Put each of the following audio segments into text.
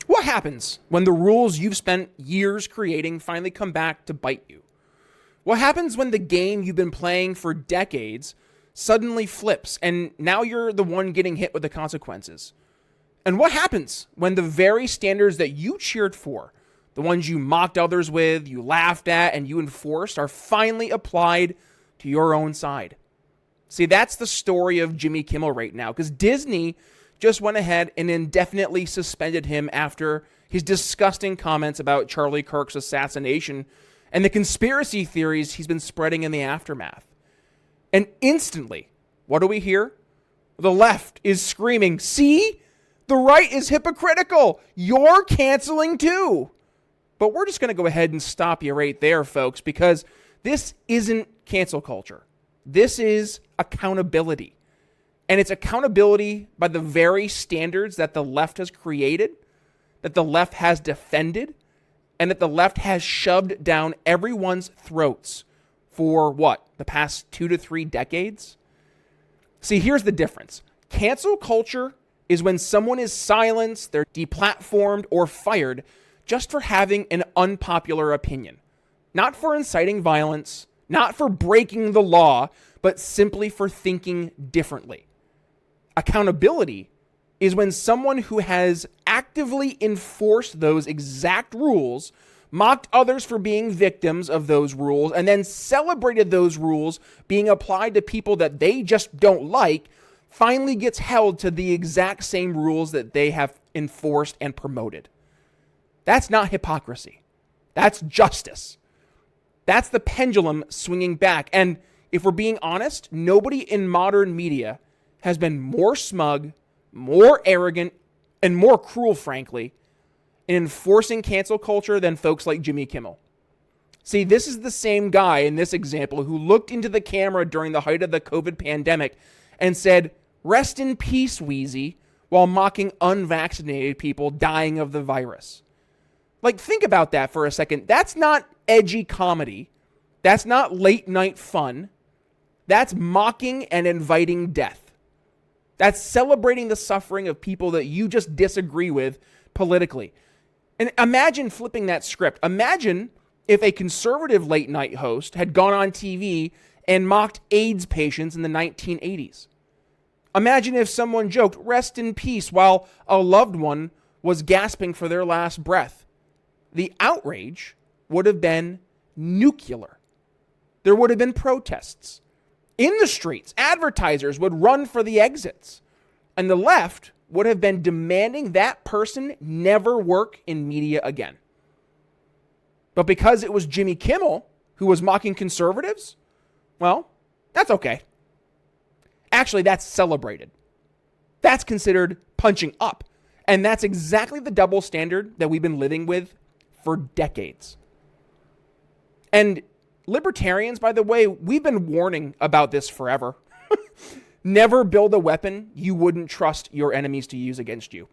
What happens when the rules you've spent years creating finally come back to bite you? What happens when the game you've been playing for decades suddenly flips and now you're the one getting hit with the consequences? And what happens when the very standards that you cheered for, the ones you mocked others with, you laughed at, and you enforced, are finally applied to your own side? See, that's the story of Jimmy Kimmel right now, because Disney just went ahead and indefinitely suspended him after his disgusting comments about Charlie Kirk's assassination and the conspiracy theories he's been spreading in the aftermath. And instantly, what do we hear? The left is screaming, "See? The right is hypocritical. You're canceling too." But we're just going to go ahead and stop you right there, folks, because this isn't cancel culture. This is accountability. And it's accountability by the very standards that the left has created, that the left has defended, and that the left has shoved down everyone's throats for what? The past 2 to 3 decades? See, here's the difference. Cancel culture is when someone is silenced, they're deplatformed, or fired just for having an unpopular opinion. Not for inciting violence, not for breaking the law, but simply for thinking differently. Accountability is when someone who has actively enforced those exact rules, mocked others for being victims of those rules, and then celebrated those rules being applied to people that they just don't like, finally gets held to the exact same rules that they have enforced and promoted. That's not hypocrisy. That's justice. That's the pendulum swinging back. And if we're being honest, nobody in modern media has been more smug, more arrogant, and more cruel, frankly, in enforcing cancel culture than folks like Jimmy Kimmel. See, this is the same guy in this example who looked into the camera during the height of the COVID pandemic and said, "Rest in peace, Wheezy," while mocking unvaccinated people dying of the virus. Like, think about that for a second. That's not edgy comedy. That's not late night fun. That's mocking and inviting death. That's celebrating the suffering of people that you just disagree with politically. And imagine flipping that script. Imagine if a conservative late night host had gone on TV and mocked AIDS patients in the 1980s. Imagine if someone joked, "Rest in peace," while a loved one was gasping for their last breath. The outrage would have been nuclear. There would have been protests in the streets. Advertisers would run for the exits. And the left would have been demanding that person never work in media again. But because it was Jimmy Kimmel who was mocking conservatives, well, that's okay. Actually, that's celebrated. That's considered punching up. And that's exactly the double standard that we've been living with for decades. And libertarians, by the way, we've been warning about this forever. Never build a weapon you wouldn't trust your enemies to use against you.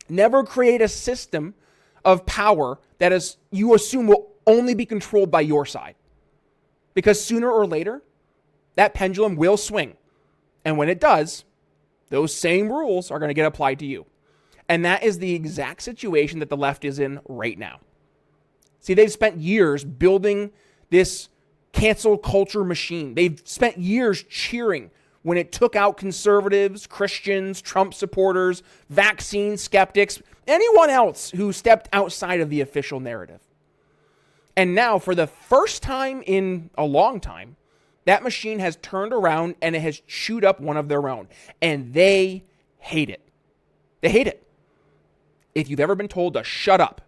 Never create a system of power that is you assume will only be controlled by your side. Because sooner or later, that pendulum will swing. And when it does, those same rules are going to get applied to you. And that is the exact situation that the left is in right now. See, they've spent years building this cancel culture machine. They've spent years cheering when it took out conservatives, Christians, Trump supporters, vaccine skeptics, anyone else who stepped outside of the official narrative. And now, for the first time in a long time, that machine has turned around and it has chewed up one of their own. And they hate it. They hate it. If you've ever been told to shut up,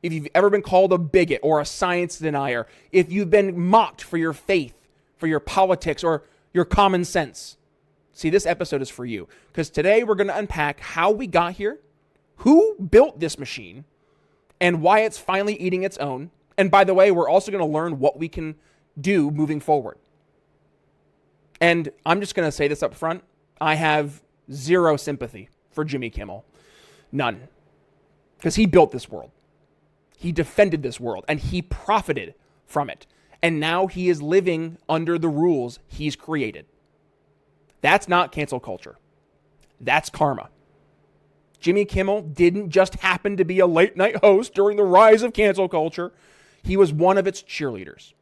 if you've ever been called a bigot or a science denier, if you've been mocked for your faith, for your politics, or your common sense, see, this episode is for you. Because today we're going to unpack how we got here, who built this machine, and why it's finally eating its own. And by the way, we're also going to learn what we can do moving forward. And I'm just going to say this up front. I have zero sympathy for Jimmy Kimmel. None. Because he built this world. He defended this world and he profited from it. And now he is living under the rules he's created. That's not cancel culture. That's karma. Jimmy Kimmel didn't just happen to be a late night host during the rise of cancel culture. He was one of its cheerleaders.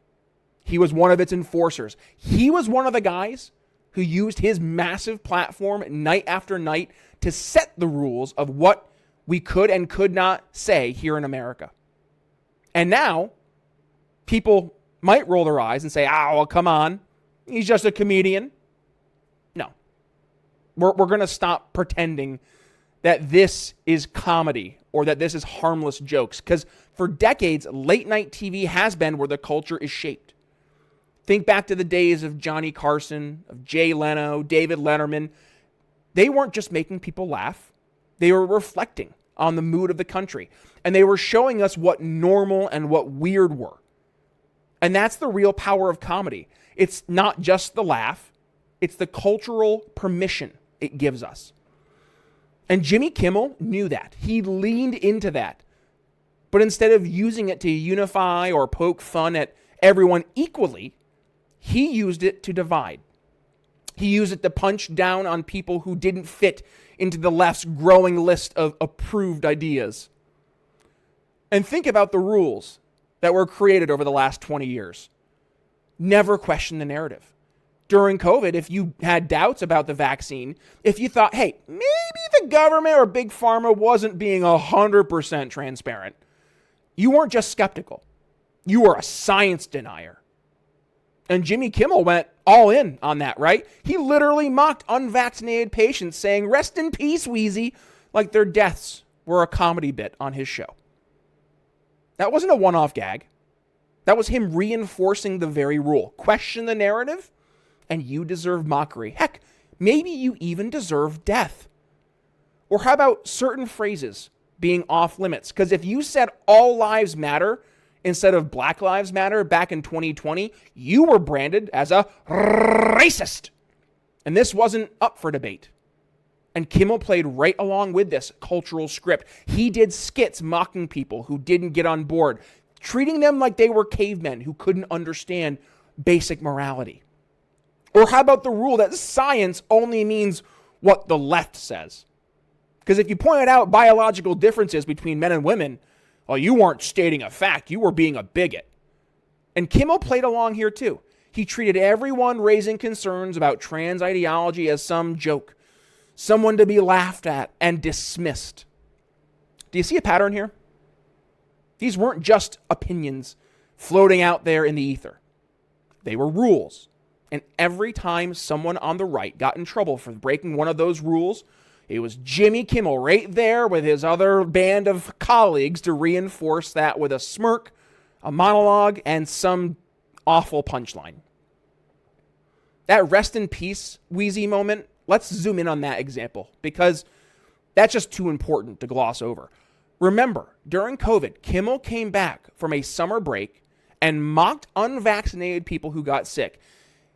He was one of its enforcers. He was one of the guys who used his massive platform night after night to set the rules of what we could and could not say here in America. And now, people might roll their eyes and say, well, come on. He's just a comedian. No. We're going to stop pretending that this is comedy or that this is harmless jokes. Because for decades, late night TV has been where the culture is shaped. Think back to the days of Johnny Carson, of Jay Leno, David Letterman. They weren't just making people laugh. They were reflecting on the mood of the country. And they were showing us what normal and what weird were. And that's the real power of comedy. It's not just the laugh. It's the cultural permission it gives us. And Jimmy Kimmel knew that. He leaned into that. But instead of using it to unify or poke fun at everyone equally, he used it to divide. He used it to punch down on people who didn't fit into the left's growing list of approved ideas. And think about the rules that were created over the last 20 years. Never question the narrative. During COVID, if you had doubts about the vaccine, if you thought, hey, maybe the government or big pharma wasn't being 100% transparent, you weren't just skeptical. You were a science denier. And Jimmy Kimmel went all in on that, right? He literally mocked unvaccinated patients, saying, rest in peace, Wheezy, like their deaths were a comedy bit on his show. That wasn't a one-off gag. That was him reinforcing the very rule. Question the narrative, and you deserve mockery. Heck, maybe you even deserve death. Or how about certain phrases being off limits? Because if you said all lives matter instead of Black Lives Matter back in 2020, you were branded as a racist. And this wasn't up for debate. And Kimmel played right along with this cultural script. He did skits mocking people who didn't get on board, treating them like they were cavemen who couldn't understand basic morality. Or how about the rule that science only means what the left says? Because if you pointed out biological differences between men and women, well, you weren't stating a fact, you were being a bigot. And Kimmel played along here too. He treated everyone raising concerns about trans ideology as some joke, someone to be laughed at and dismissed. Do you see a pattern here? These weren't just opinions floating out there in the ether. They were rules. And every time someone on the right got in trouble for breaking one of those rules, it was Jimmy Kimmel right there with his other band of colleagues to reinforce that with a smirk, a monologue, and some awful punchline. That rest in peace Wheezy moment, let's zoom in on that example because that's just too important to gloss over. Remember, during COVID, Kimmel came back from a summer break and mocked unvaccinated people who got sick.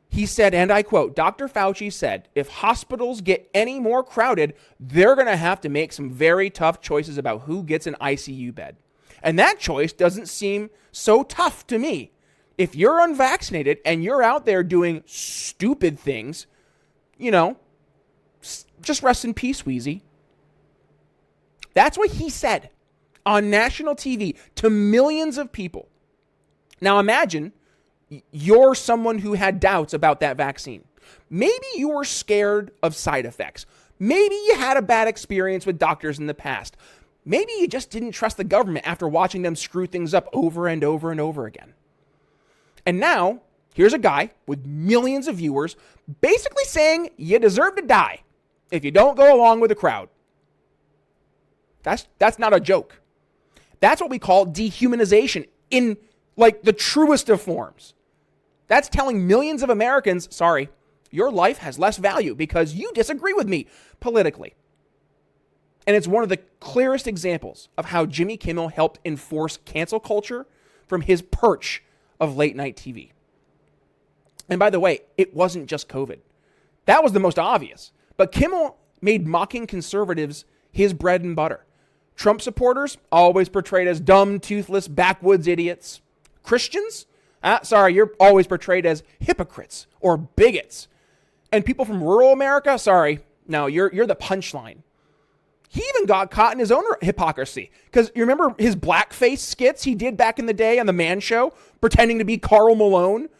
He said, and I quote, Dr. Fauci said, if hospitals get any more crowded, they're going to have to make some very tough choices about who gets an ICU bed. And that choice doesn't seem so tough to me. If you're unvaccinated and you're out there doing stupid things, just rest in peace, Wheezy. That's what he said on national TV to millions of people. Now imagine you're someone who had doubts about that vaccine. Maybe you were scared of side effects. Maybe you had a bad experience with doctors in the past. Maybe you just didn't trust the government after watching them screw things up over and over and over again. And now, here's a guy with millions of viewers basically saying you deserve to die if you don't go along with the crowd. That's not a joke. That's what we call dehumanization in like the truest of forms. That's telling millions of Americans, sorry, your life has less value because you disagree with me politically. And it's one of the clearest examples of how Jimmy Kimmel helped enforce cancel culture from his perch of late night TV. And by the way, it wasn't just COVID. That was the most obvious. But Kimmel made mocking conservatives his bread and butter. Trump supporters, always portrayed as dumb, toothless, backwoods idiots. Christians, you're always portrayed as hypocrites or bigots. And people from rural America, no, you're the punchline. He even got caught in his own hypocrisy. Because you remember his blackface skits he did back in the day on The Man Show, pretending to be Karl Malone?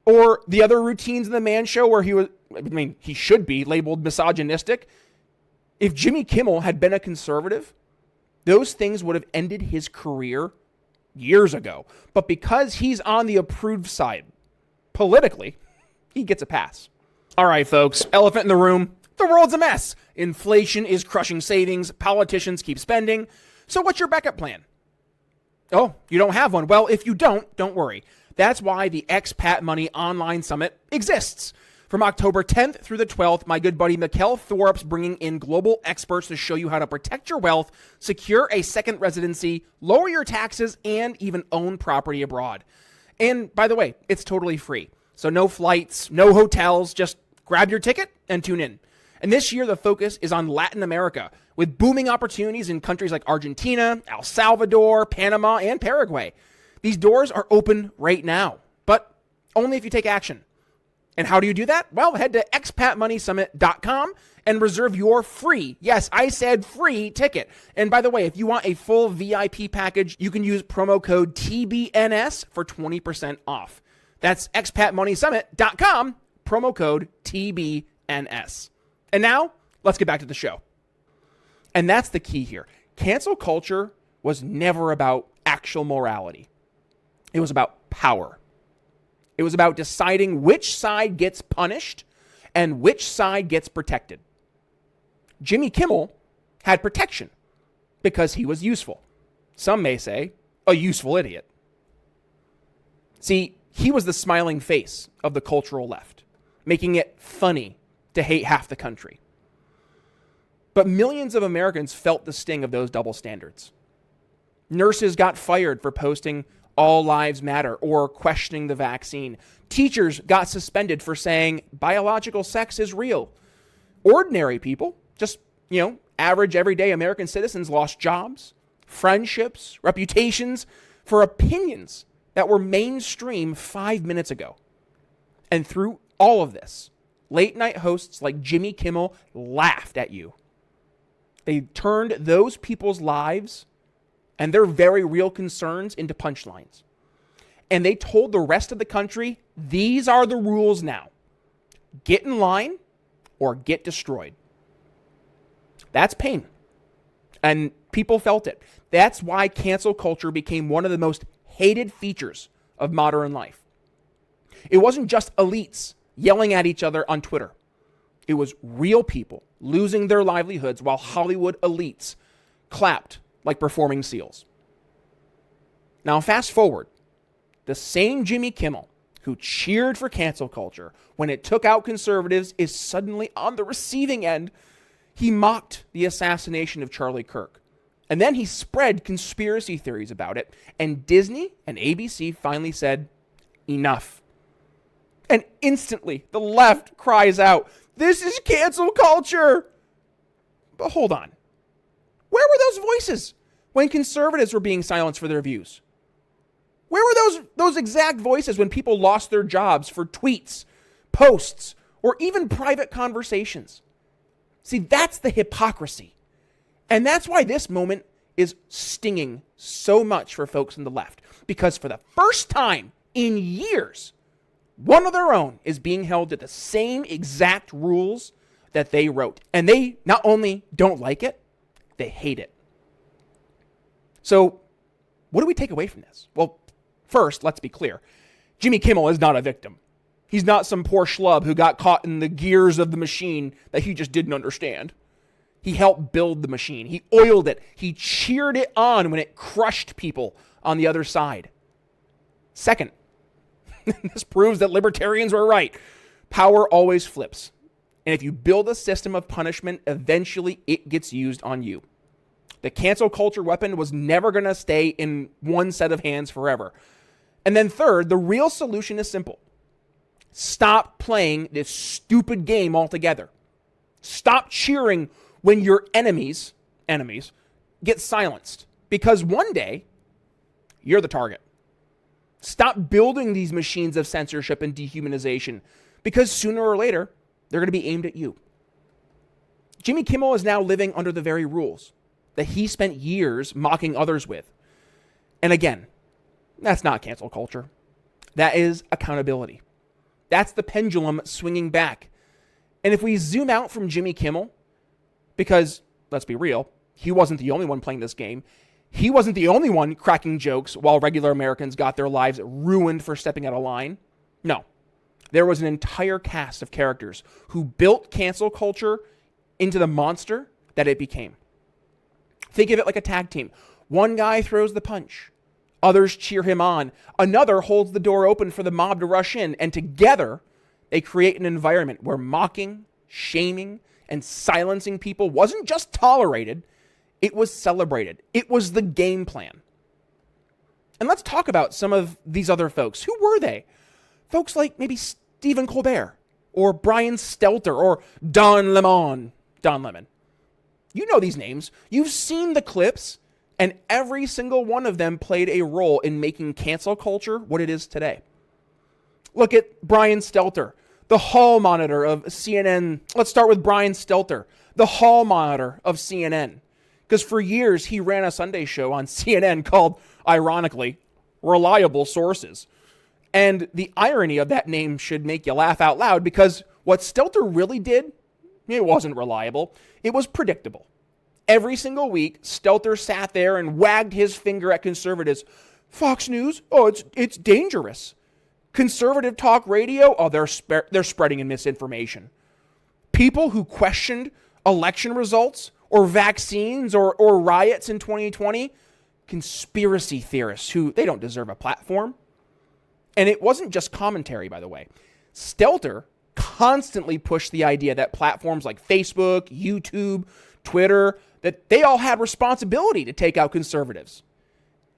Or the other routines in The Man Show where he should be labeled misogynistic. If Jimmy Kimmel had been a conservative, those things would have ended his career years ago. But because he's on the approved side, politically, he gets a pass. All right, folks, elephant in the room. The world's a mess. Inflation is crushing savings. Politicians keep spending. So what's your backup plan? Oh, you don't have one. Well, if you don't worry. That's why the Expat Money Online Summit exists. From October 10th through the 12th, my good buddy Mikkel Thorup's bringing in global experts to show you how to protect your wealth, secure a second residency, lower your taxes, and even own property abroad. And by the way, it's totally free. So no flights, no hotels, just grab your ticket and tune in. And this year, the focus is on Latin America, with booming opportunities in countries like Argentina, El Salvador, Panama, and Paraguay. These doors are open right now, but only if you take action. And how do you do that? Well, head to expatmoneysummit.com and reserve your free, yes, I said free ticket. And by the way, if you want a full VIP package, you can use promo code TBNS for 20% off. That's expatmoneysummit.com, promo code TBNS. And now, let's get back to the show. And that's the key here. Cancel culture was never about actual morality. It was about power. It was about deciding which side gets punished and which side gets protected. Jimmy Kimmel had protection because he was useful. Some may say, a useful idiot. See, he was the smiling face of the cultural left, making it funny to hate half the country. But millions of Americans felt the sting of those double standards. Nurses got fired for posting "All Lives Matter" or questioning the vaccine. Teachers got suspended for saying biological sex is real. Ordinary people, just, average everyday American citizens, lost jobs, friendships, reputations for opinions that were mainstream 5 minutes ago. And through all of this, late night hosts like Jimmy Kimmel laughed at you. They turned those people's lives and their very real concerns into punchlines. And they told the rest of the country, these are the rules now. Get in line or get destroyed. That's pain. And people felt it. That's why cancel culture became one of the most hated features of modern life. It wasn't just elites yelling at each other on Twitter. It was real people losing their livelihoods while Hollywood elites clapped like performing seals. Now, fast forward. The same Jimmy Kimmel who cheered for cancel culture when it took out conservatives is suddenly on the receiving end. He mocked the assassination of Charlie Kirk. And then he spread conspiracy theories about it. And Disney and ABC finally said, enough. And instantly, the left cries out, this is cancel culture. But hold on. Where were those voices when conservatives were being silenced for their views? Where were those exact voices when people lost their jobs for tweets, posts, or even private conversations? See, that's the hypocrisy. And that's why this moment is stinging so much for folks on the left. Because for the first time in years, one of their own is being held to the same exact rules that they wrote. And they not only don't like it, they hate it. So what do we take away from this? Well, first, let's be clear. Jimmy Kimmel is not a victim. He's not some poor schlub who got caught in the gears of the machine that he just didn't understand. He helped build the machine. He oiled it. He cheered it on when it crushed people on the other side. Second, this proves that libertarians were right. Power always flips. And if you build a system of punishment, eventually it gets used on you. The cancel culture weapon was never going to stay in one set of hands forever. And then third, the real solution is simple. Stop playing this stupid game altogether. Stop cheering when your enemies get silenced. Because one day, you're the target. Stop building these machines of censorship and dehumanization. Because sooner or later, they're going to be aimed at you. Jimmy Kimmel is now living under the very rules that he spent years mocking others with. And again, that's not cancel culture. That is accountability. That's the pendulum swinging back. And if we zoom out from Jimmy Kimmel, because let's be real, he wasn't the only one playing this game. He wasn't the only one cracking jokes while regular Americans got their lives ruined for stepping out of line. No, there was an entire cast of characters who built cancel culture into the monster that it became. Think of it like a tag team. One guy throws the punch. Others cheer him on. Another holds the door open for the mob to rush in. And together, they create an environment where mocking, shaming, and silencing people wasn't just tolerated, it was celebrated. It was the game plan. And let's talk about some of these other folks. Who were they? Folks like maybe Stephen Colbert, or Brian Stelter, or Don Lemon. You know these names. You've seen the clips, and every single one of them played a role in making cancel culture what it is today. Look at Brian Stelter, the hall monitor of CNN. Let's start with Brian Stelter, the hall monitor of CNN. Because for years, he ran a Sunday show on CNN called, ironically, Reliable Sources. And the irony of that name should make you laugh out loud, because what Stelter really did, it wasn't reliable. It was predictable. Every single week, Stelter sat there and wagged his finger at conservatives. Fox News, oh, it's dangerous. Conservative talk radio, oh, they're spreading in misinformation. People who questioned election results or vaccines or riots in 2020, conspiracy theorists who they don't deserve a platform. And it wasn't just commentary, by the way. Stelter constantly pushed the idea that platforms like Facebook, YouTube, Twitter, that they all had responsibility to take out conservatives.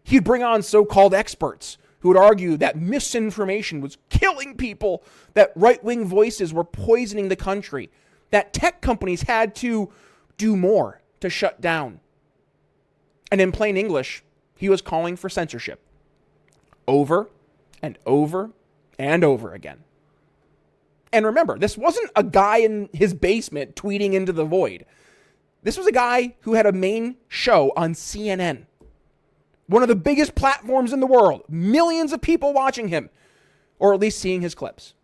He'd bring on so-called experts who would argue that misinformation was killing people, that right-wing voices were poisoning the country, that tech companies had to do more to shut down. And in plain English, he was calling for censorship over and over and over again. And remember, this wasn't a guy in his basement tweeting into the void. This was a guy who had a main show on CNN, one of the biggest platforms in the world, millions of people watching him, or at least seeing his clips.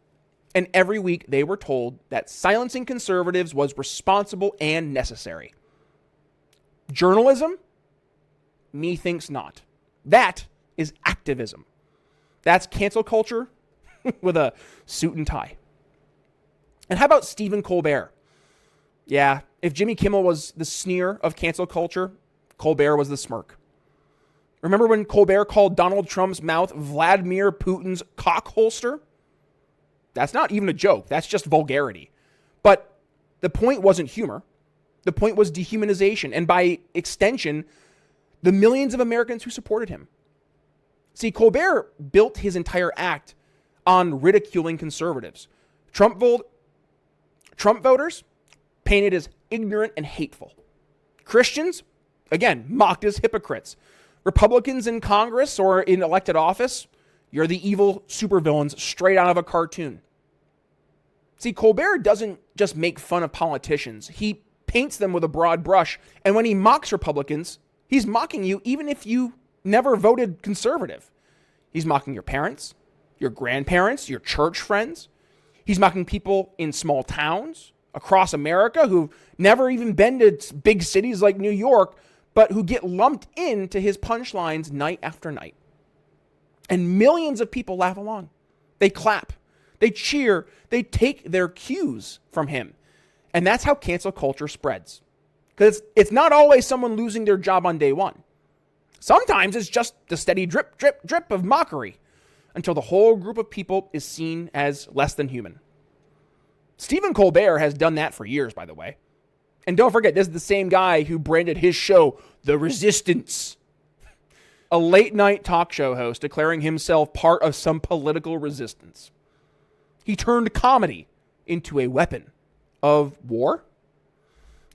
And every week they were told that silencing conservatives was responsible and necessary. Journalism? Methinks not. That is activism. That's cancel culture with a suit and tie. And how about Stephen Colbert? Yeah, if Jimmy Kimmel was the sneer of cancel culture, Colbert was the smirk. Remember when Colbert called Donald Trump's mouth Vladimir Putin's cock holster? That's not even a joke. That's just vulgarity. But the point wasn't humor. The point was dehumanization. And by extension, the millions of Americans who supported him. See, Colbert built his entire act on ridiculing conservatives. Trump voters painted as ignorant and hateful. Christians, again, mocked as hypocrites. Republicans in Congress or in elected office, you're the evil supervillains straight out of a cartoon. See, Colbert doesn't just make fun of politicians. He paints them with a broad brush. And when he mocks Republicans, he's mocking you even if you never voted conservative. He's mocking your parents, your grandparents, your church friends. He's mocking people in small towns across America who've never even been to big cities like New York, but who get lumped into his punchlines night after night. And millions of people laugh along. They clap. They cheer. They take their cues from him. And that's how cancel culture spreads. Because it's not always someone losing their job on day one. Sometimes it's just the steady drip, drip, drip of mockery until the whole group of people is seen as less than human. Stephen Colbert has done that for years, by the way. And don't forget, this is the same guy who branded his show The Resistance. A late-night talk show host declaring himself part of some political resistance. He turned comedy into a weapon of war,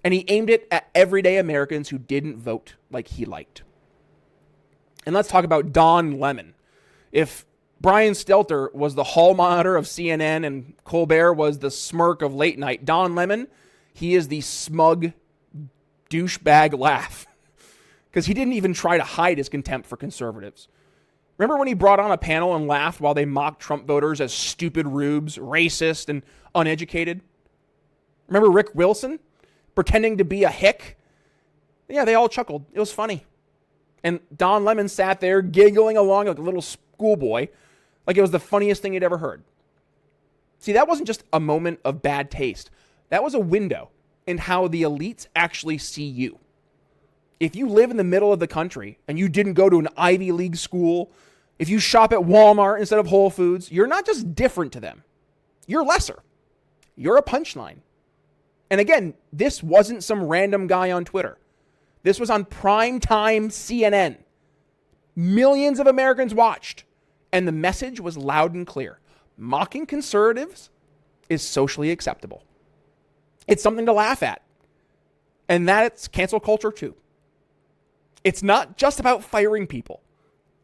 and he aimed it at everyday Americans who didn't vote like he liked. And let's talk about Don Lemon. If Brian Stelter was the hall monitor of CNN and Colbert was the smirk of late night, Don Lemon, he is the smug douchebag laugh because he didn't even try to hide his contempt for conservatives. Remember when he brought on a panel and laughed while they mocked Trump voters as stupid rubes, racist, and uneducated? Remember Rick Wilson pretending to be a hick? Yeah, they all chuckled. It was funny. And Don Lemon sat there giggling along like a little schoolboy, like it was the funniest thing he'd ever heard. See, that wasn't just a moment of bad taste. That was a window in how the elites actually see you. If you live in the middle of the country and you didn't go to an Ivy League school, if you shop at Walmart instead of Whole Foods, you're not just different to them. You're lesser. You're a punchline. And again, this wasn't some random guy on Twitter. This was on primetime CNN. Millions of Americans watched, and the message was loud and clear. Mocking conservatives is socially acceptable. It's something to laugh at. And that's cancel culture too. It's not just about firing people.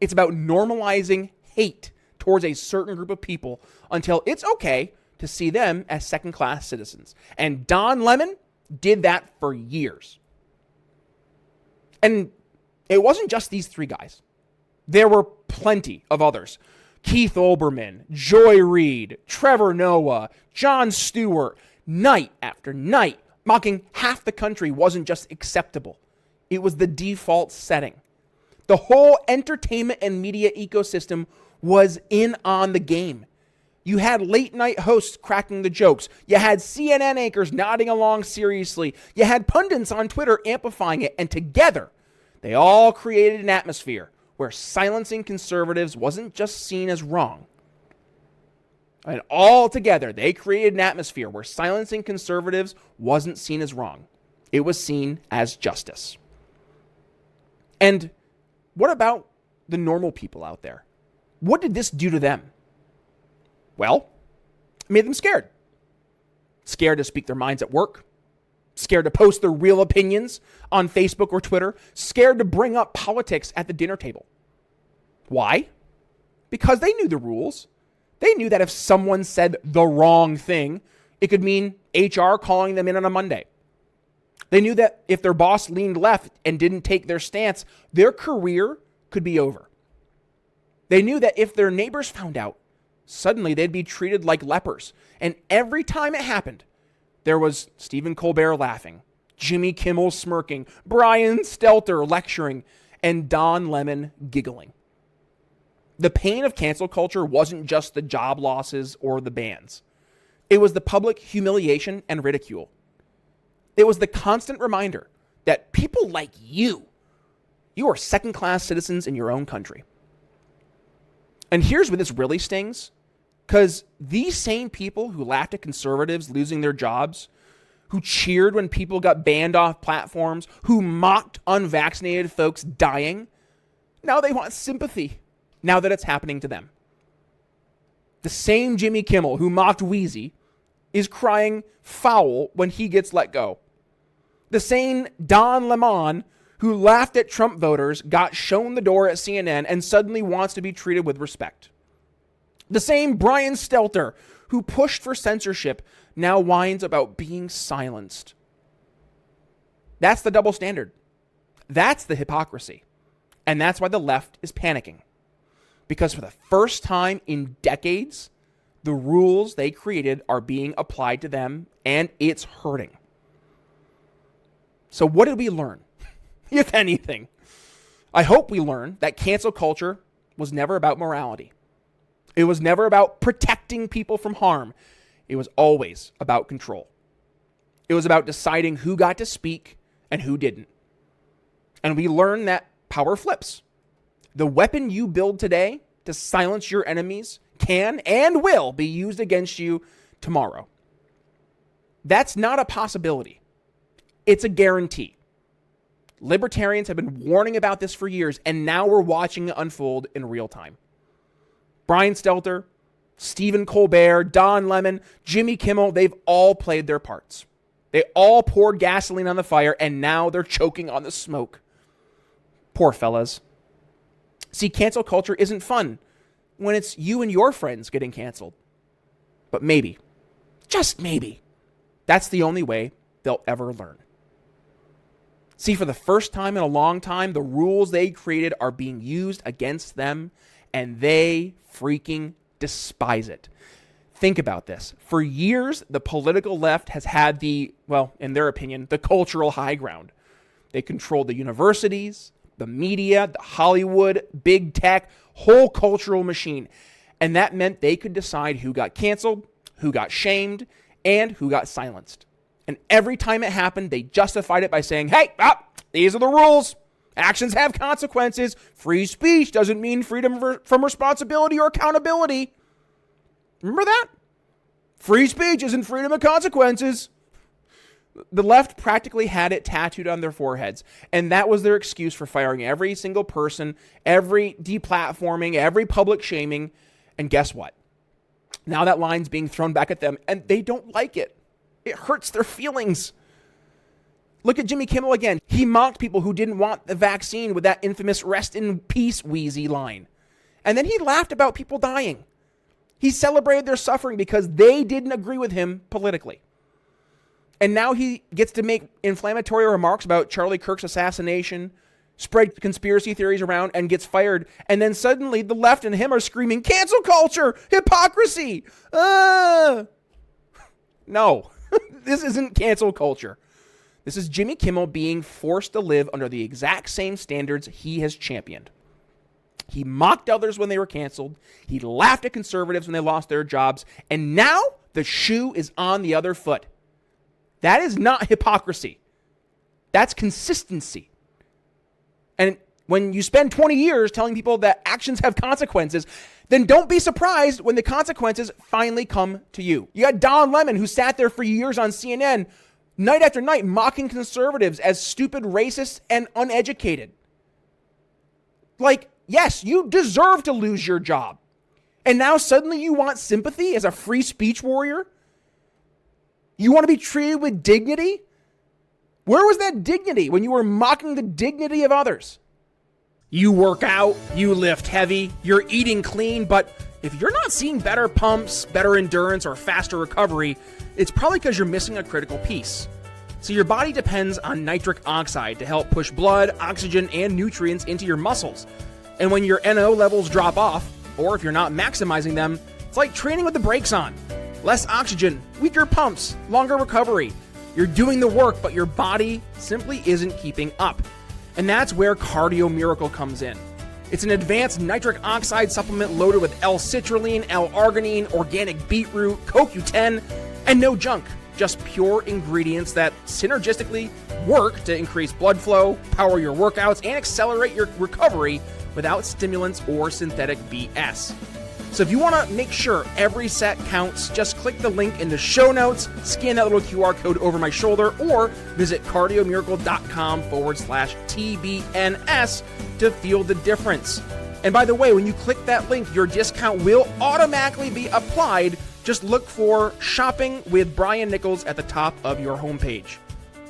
It's about normalizing hate towards a certain group of people until it's okay to see them as second-class citizens. And Don Lemon did that for years. And it wasn't just these three guys. There were plenty of others. Keith Olbermann, Joy Reid, Trevor Noah, Jon Stewart, night after night, mocking half the country wasn't just acceptable. It was the default setting. The whole entertainment and media ecosystem was in on the game. You had late night hosts cracking the jokes. You had CNN anchors nodding along seriously. You had pundits on Twitter amplifying it. And together, they all created an atmosphere where silencing conservatives wasn't just seen as wrong. And all together, they created an atmosphere where silencing conservatives wasn't seen as wrong. It was seen as justice. And what about the normal people out there? What did this do to them? Well, it made them scared. Scared to speak their minds at work. Scared to post their real opinions on Facebook or Twitter. Scared to bring up politics at the dinner table. Why? Because they knew the rules. They knew that if someone said the wrong thing, it could mean HR calling them in on a Monday. They knew that if their boss leaned left and didn't take their stance, their career could be over. They knew that if their neighbors found out, suddenly they'd be treated like lepers. And every time it happened, there was Stephen Colbert laughing, Jimmy Kimmel smirking, Brian Stelter lecturing, and Don Lemon giggling. The pain of cancel culture wasn't just the job losses or the bans. It was the public humiliation and ridicule. It was the constant reminder that people like you are second-class citizens in your own country. And here's where this really stings, because these same people who laughed at conservatives losing their jobs, who cheered when people got banned off platforms, who mocked unvaccinated folks dying, now they want sympathy now that it's happening to them. The same Jimmy Kimmel who mocked Wheezy is crying foul when he gets let go. The same Don Lemon who laughed at Trump voters got shown the door at CNN and suddenly wants to be treated with respect. The same Brian Stelter who pushed for censorship now whines about being silenced. That's the double standard. That's the hypocrisy. And that's why the left is panicking. Because for the first time in decades, the rules they created are being applied to them, and it's hurting. So what did we learn, if anything? I hope we learned that cancel culture was never about morality. It was never about protecting people from harm. It was always about control. It was about deciding who got to speak and who didn't. And we learned that power flips. The weapon you build today to silence your enemies can and will be used against you tomorrow. That's not a possibility. It's a guarantee. Libertarians have been warning about this for years, and now we're watching it unfold in real time. Brian Stelter, Stephen Colbert, Don Lemon, Jimmy Kimmel, they've all played their parts. They all poured gasoline on the fire, and now they're choking on the smoke. Poor fellas. See, cancel culture isn't fun when it's you and your friends getting canceled. But maybe, just maybe, that's the only way they'll ever learn. See, for the first time in a long time, the rules they created are being used against them, and they freaking despise it. Think about this. For years, the political left has had the, well, in their opinion, the cultural high ground. They controlled the universities, the media, the Hollywood, big tech, whole cultural machine. And that meant they could decide who got canceled, who got shamed, and who got silenced. And every time it happened, they justified it by saying, hey, these are the rules. Actions have consequences. Free speech doesn't mean freedom from responsibility or accountability. Remember that? Free speech isn't freedom of consequences. The left practically had it tattooed on their foreheads, and that was their excuse for firing every single person, every deplatforming, every public shaming. And guess what? Now that line's being thrown back at them, and they don't like it. It hurts their feelings. Look at Jimmy Kimmel again. He mocked people who didn't want the vaccine with that infamous rest in peace wheezy line. And then he laughed about people dying. He celebrated their suffering because they didn't agree with him politically. And now he gets to make inflammatory remarks about Charlie Kirk's assassination, spread conspiracy theories around, and gets fired. And then suddenly the left and him are screaming, cancel culture, hypocrisy. No, this isn't cancel culture. This is Jimmy Kimmel being forced to live under the exact same standards he has championed. He mocked others when they were canceled. He laughed at conservatives when they lost their jobs. And now the shoe is on the other foot. That is not hypocrisy. That's consistency. And when you spend 20 years telling people that actions have consequences, then don't be surprised when the consequences finally come to you. You got Don Lemon, who sat there for years on CNN, night after night, mocking conservatives as stupid, racist, and uneducated. Like, yes, you deserve to lose your job. And now suddenly you want sympathy as a free speech warrior? You want to be treated with dignity? Where was that dignity when you were mocking the dignity of others? You work out, you lift heavy, you're eating clean, but if you're not seeing better pumps, better endurance, or faster recovery, it's probably because you're missing a critical piece. So your body depends on nitric oxide to help push blood, oxygen, and nutrients into your muscles. And when your NO levels drop off, or if you're not maximizing them, it's like training with the brakes on. Less oxygen, weaker pumps, longer recovery. You're doing the work, but your body simply isn't keeping up. And that's where Cardio Miracle comes in. It's an advanced nitric oxide supplement loaded with L-citrulline, L-arginine, organic beetroot, CoQ10, and no junk. Just pure ingredients that synergistically work to increase blood flow, power your workouts, and accelerate your recovery without stimulants or synthetic BS. So if you want to make sure every set counts, just click the link in the show notes, scan that little QR code over my shoulder, or visit cardiomiracle.com/TBNS to feel the difference. And by the way, when you click that link, your discount will automatically be applied. Just look for Shopping with Brian Nichols at the top of your homepage.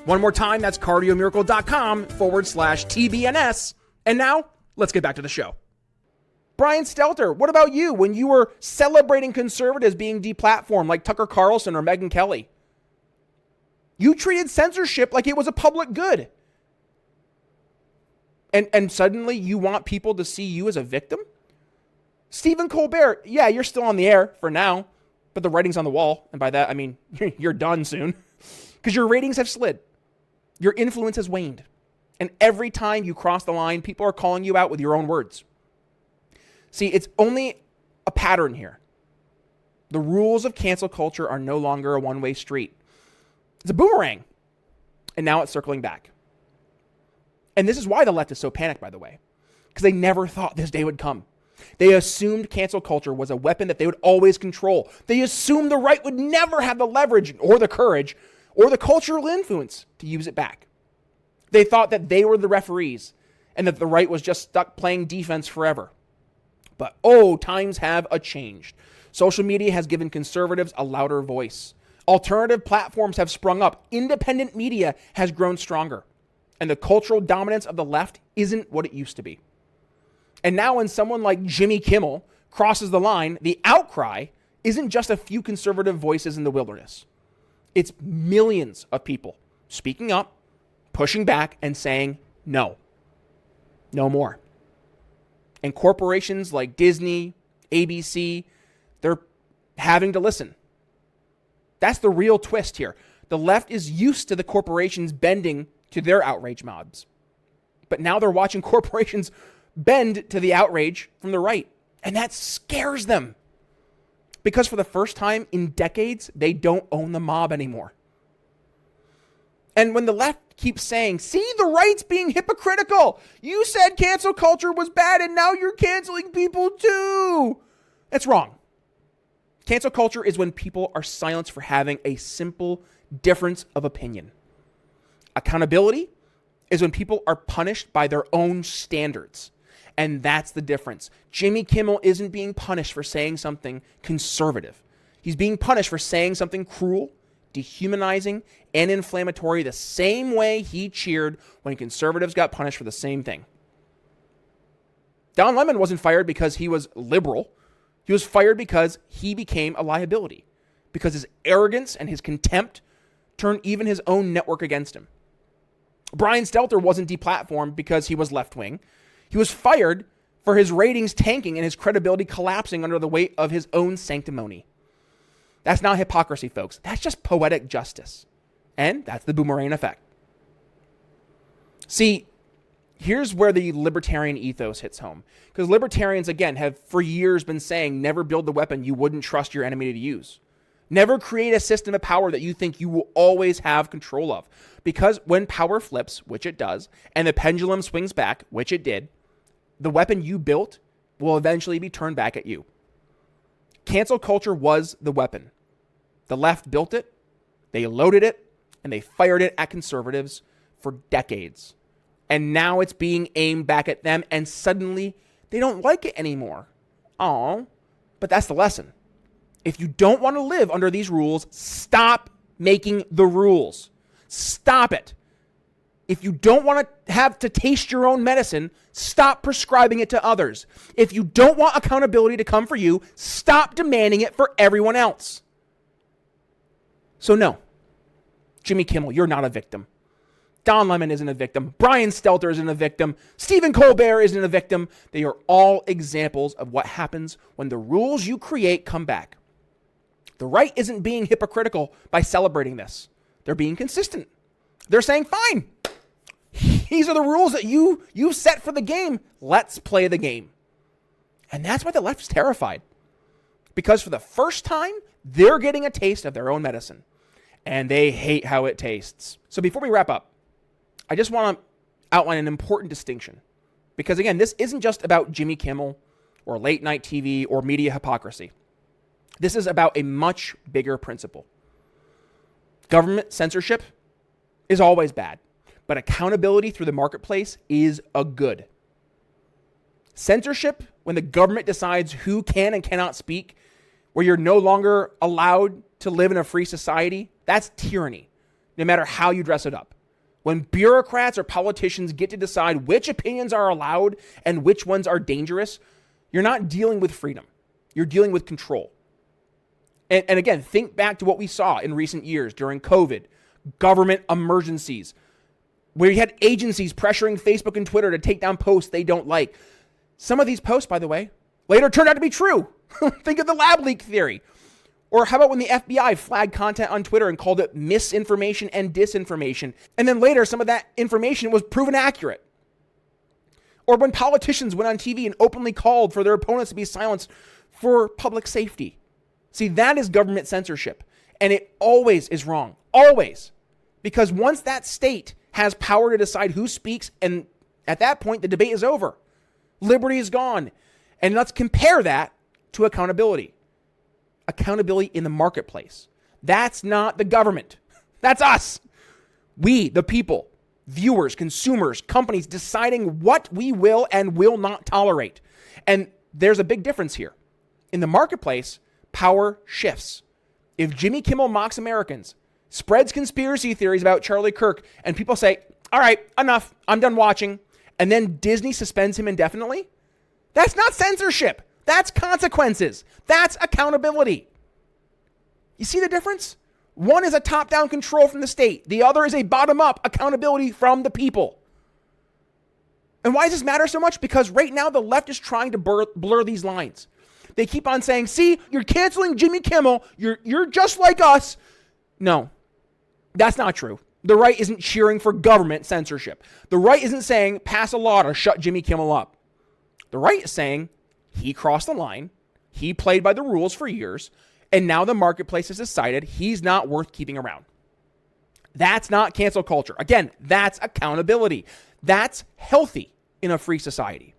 One more time, that's cardiomiracle.com/TBNS. And now, let's get back to the show. Brian Stelter, what about you when you were celebrating conservatives being deplatformed like Tucker Carlson or Megyn Kelly? You treated censorship like it was a public good. And suddenly you want people to see you as a victim? Stephen Colbert, yeah, you're still on the air for now, but the writing's on the wall. And by that, I mean, you're done soon because your ratings have slid. Your influence has waned. And every time you cross the line, people are calling you out with your own words. See, it's only a pattern here. The rules of cancel culture are no longer a one-way street. It's a boomerang. And now it's circling back. And this is why the left is so panicked, by the way, because they never thought this day would come. They assumed cancel culture was a weapon that they would always control. They assumed the right would never have the leverage or the courage or the cultural influence to use it back. They thought that they were the referees and that the right was just stuck playing defense forever. But times have changed. Social media has given conservatives a louder voice. Alternative platforms have sprung up. Independent media has grown stronger. And the cultural dominance of the left isn't what it used to be. And now when someone like Jimmy Kimmel crosses the line, the outcry isn't just a few conservative voices in the wilderness. It's millions of people speaking up, pushing back, and saying, no more. And corporations like Disney, ABC, they're having to listen. That's the real twist here. The left is used to the corporations bending to their outrage mobs. But now they're watching corporations bend to the outrage from the right. And that scares them. Because for the first time in decades, they don't own the mob anymore. And when the left keeps saying, see, the right's being hypocritical. You said cancel culture was bad and now you're canceling people too. That's wrong. Cancel culture is when people are silenced for having a simple difference of opinion. Accountability is when people are punished by their own standards. And that's the difference. Jimmy Kimmel isn't being punished for saying something conservative. He's being punished for saying something cruel, dehumanizing, and inflammatory the same way he cheered when conservatives got punished for the same thing. Don Lemon wasn't fired because he was liberal. He was fired because he became a liability, because his arrogance and his contempt turned even his own network against him. Brian Stelter wasn't deplatformed because he was left-wing. He was fired for his ratings tanking and his credibility collapsing under the weight of his own sanctimony. That's not hypocrisy, folks. That's just poetic justice. And that's the boomerang effect. See, here's where the libertarian ethos hits home. Because libertarians, again, have for years been saying, never build the weapon you wouldn't trust your enemy to use. Never create a system of power that you think you will always have control of. Because when power flips, which it does, and the pendulum swings back, which it did, the weapon you built will eventually be turned back at you. Cancel culture was the weapon. The left built it, they loaded it, and they fired it at conservatives for decades. And now it's being aimed back at them, and suddenly they don't like it anymore. Oh, but that's the lesson. If you don't want to live under these rules, stop making the rules. Stop it. If you don't want to have to taste your own medicine, stop prescribing it to others. If you don't want accountability to come for you, stop demanding it for everyone else. So no, Jimmy Kimmel, you're not a victim. Don Lemon isn't a victim. Brian Stelter isn't a victim. Stephen Colbert isn't a victim. They are all examples of what happens when the rules you create come back. The right isn't being hypocritical by celebrating this. They're being consistent. They're saying, fine, these are the rules that you set for the game. Let's play the game. And that's why the left is terrified. Because for the first time, they're getting a taste of their own medicine. And they hate how it tastes. So before we wrap up, I just want to outline an important distinction. Because again, this isn't just about Jimmy Kimmel or late night TV or media hypocrisy. This is about a much bigger principle. Government censorship is always bad, but accountability through the marketplace is a good. Censorship, when the government decides who can and cannot speak, where you're no longer allowed to live in a free society, that's tyranny, no matter how you dress it up. When bureaucrats or politicians get to decide which opinions are allowed and which ones are dangerous, you're not dealing with freedom. You're dealing with control. And again, think back to what we saw in recent years during COVID, government emergencies, where you had agencies pressuring Facebook and Twitter to take down posts they don't like. Some of these posts, by the way, later turned out to be true. Think of the lab leak theory. Or how about when the FBI flagged content on Twitter and called it misinformation and disinformation, and then later some of that information was proven accurate. Or when politicians went on TV and openly called for their opponents to be silenced for public safety. See, that is government censorship. And it always is wrong. Always. Because once that state has power to decide who speaks, and at that point, the debate is over. Liberty is gone. And let's compare that to accountability. Accountability in the marketplace. That's not the government. That's us. We, the people, viewers, consumers, companies, deciding what we will and will not tolerate. And there's a big difference here. In the marketplace, power shifts. If Jimmy Kimmel mocks Americans, spreads conspiracy theories about Charlie Kirk, and people say, all right, enough, I'm done watching, and then Disney suspends him indefinitely, that's not censorship. That's consequences. That's accountability. You see the difference? One is a top-down control from the state. The other is a bottom-up accountability from the people. And why does this matter so much? Because right now the left is trying to blur these lines. They keep on saying, see, you're canceling Jimmy Kimmel. You're just like us. No, that's not true. The right isn't cheering for government censorship. The right isn't saying pass a law to shut Jimmy Kimmel up. The right is saying he crossed the line. He played by the rules for years. And now the marketplace has decided he's not worth keeping around. That's not cancel culture. Again, that's accountability. That's healthy in a free society.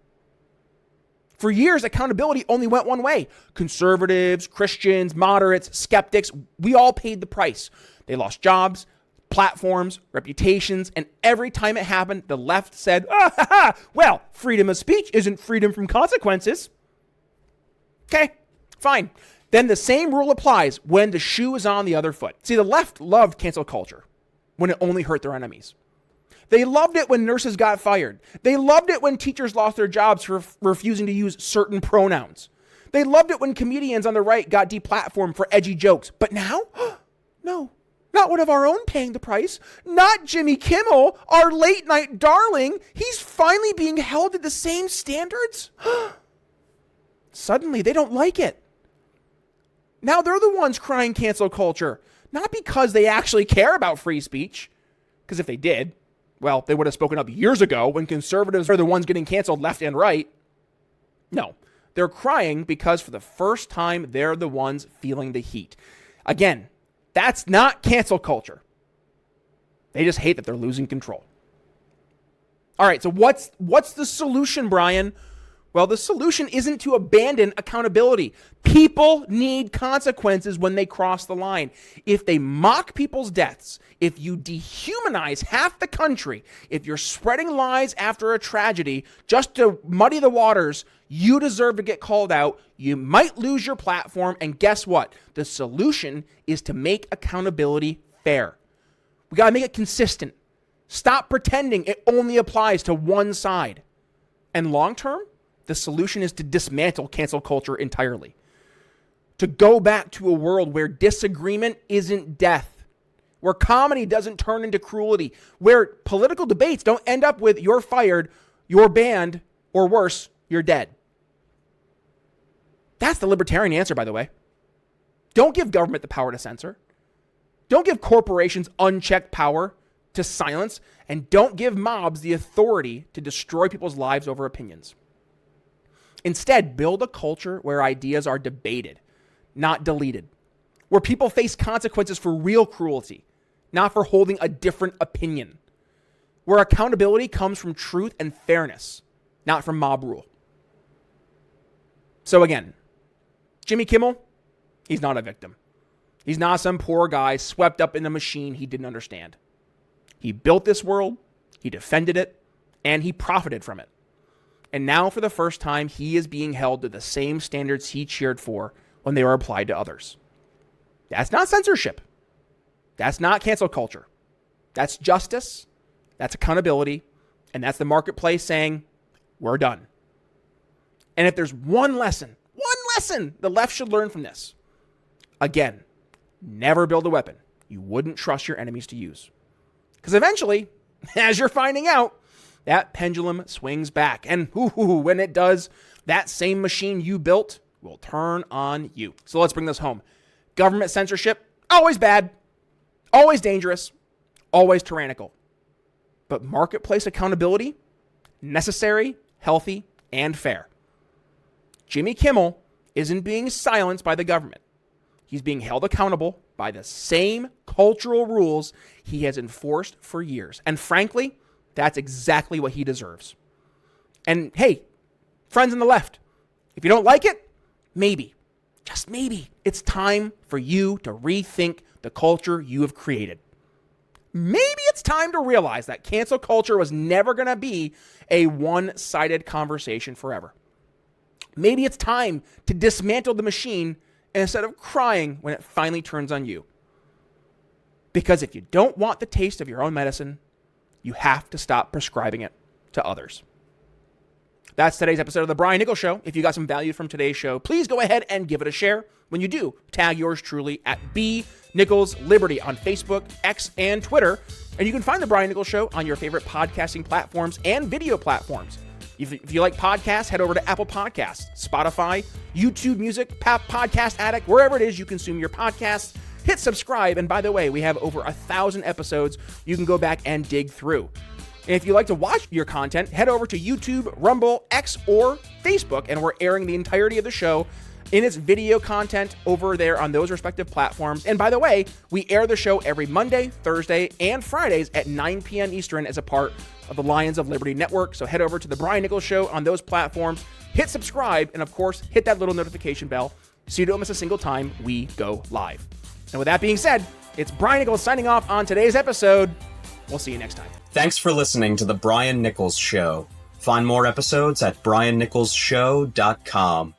For years, accountability only went one way. Conservatives, Christians, moderates, skeptics, we all paid the price. They lost jobs, platforms, reputations, and every time it happened, the left said, well, freedom of speech isn't freedom from consequences. Okay, fine. Then the same rule applies when the shoe is on the other foot. See, the left loved cancel culture when it only hurt their enemies. They loved it when nurses got fired. They loved it when teachers lost their jobs for refusing to use certain pronouns. They loved it when comedians on the right got deplatformed for edgy jokes. But now, no, not one of our own paying the price. Not Jimmy Kimmel, our late night darling. He's finally being held to the same standards. Suddenly, they don't like it. Now they're the ones crying cancel culture, not because they actually care about free speech. Because if they did, well, they would have spoken up years ago when conservatives are the ones getting canceled left and right. No, they're crying because for the first time, they're the ones feeling the heat. Again, that's not cancel culture. They just hate that they're losing control. All right, so what's the solution, Brian? Well, the solution isn't to abandon accountability. People need consequences when they cross the line. If they mock people's deaths, if you dehumanize half the country, if you're spreading lies after a tragedy just to muddy the waters, you deserve to get called out. You might lose your platform. And guess what? The solution is to make accountability fair. We got to make it consistent. Stop pretending it only applies to one side. And long term, the solution is to dismantle cancel culture entirely. To go back to a world where disagreement isn't death, where comedy doesn't turn into cruelty, where political debates don't end up with you're fired, you're banned, or worse, you're dead. That's the libertarian answer, by the way. Don't give government the power to censor. Don't give corporations unchecked power to silence, and don't give mobs the authority to destroy people's lives over opinions. Instead, build a culture where ideas are debated, not deleted, where people face consequences for real cruelty, not for holding a different opinion, where accountability comes from truth and fairness, not from mob rule. So again, Jimmy Kimmel, he's not a victim. He's not some poor guy swept up in a machine he didn't understand. He built this world, he defended it, and he profited from it. And now, for the first time, he is being held to the same standards he cheered for when they were applied to others. That's not censorship. That's not cancel culture. That's justice. That's accountability. And that's the marketplace saying, we're done. And if there's one lesson the left should learn from this, again, never build a weapon you wouldn't trust your enemies to use. Because eventually, as you're finding out, that pendulum swings back. And when it does, that same machine you built will turn on you. So let's bring this home. Government censorship, always bad, always dangerous, always tyrannical. But marketplace accountability, necessary, healthy, and fair. Jimmy Kimmel isn't being silenced by the government. He's being held accountable by the same cultural rules he has enforced for years. And frankly, that's exactly what he deserves. And hey, friends on the left, if you don't like it, maybe, just maybe, it's time for you to rethink the culture you have created. Maybe it's time to realize that cancel culture was never going to be a one-sided conversation forever. Maybe it's time to dismantle the machine instead of crying when it finally turns on you. Because if you don't want the taste of your own medicine, you have to stop prescribing it to others. That's today's episode of The Brian Nichols Show. If you got some value from today's show, please go ahead and give it a share. When you do, tag yours truly at Nichols Liberty on Facebook, X, and Twitter. And you can find The Brian Nichols Show on your favorite podcasting platforms and video platforms. If you like podcasts, head over to Apple Podcasts, Spotify, YouTube Music, Podcast Addict, wherever it is you consume your podcasts. Hit subscribe. And by the way, we have over 1,000 episodes you can go back and dig through. And if you like to watch your content, head over to YouTube, Rumble, X, or Facebook, and we're airing the entirety of the show in its video content over there on those respective platforms. And by the way, we air the show every Monday, Thursday, and Fridays at 9 p.m. Eastern as a part of the Lions of Liberty Network. So head over to The Brian Nichols Show on those platforms, hit subscribe, and of course, hit that little notification bell so you don't miss a single time we go live. And with that being said, it's Brian Nichols signing off on today's episode. We'll see you next time. Thanks for listening to The Brian Nichols Show. Find more episodes at briannicholsshow.com.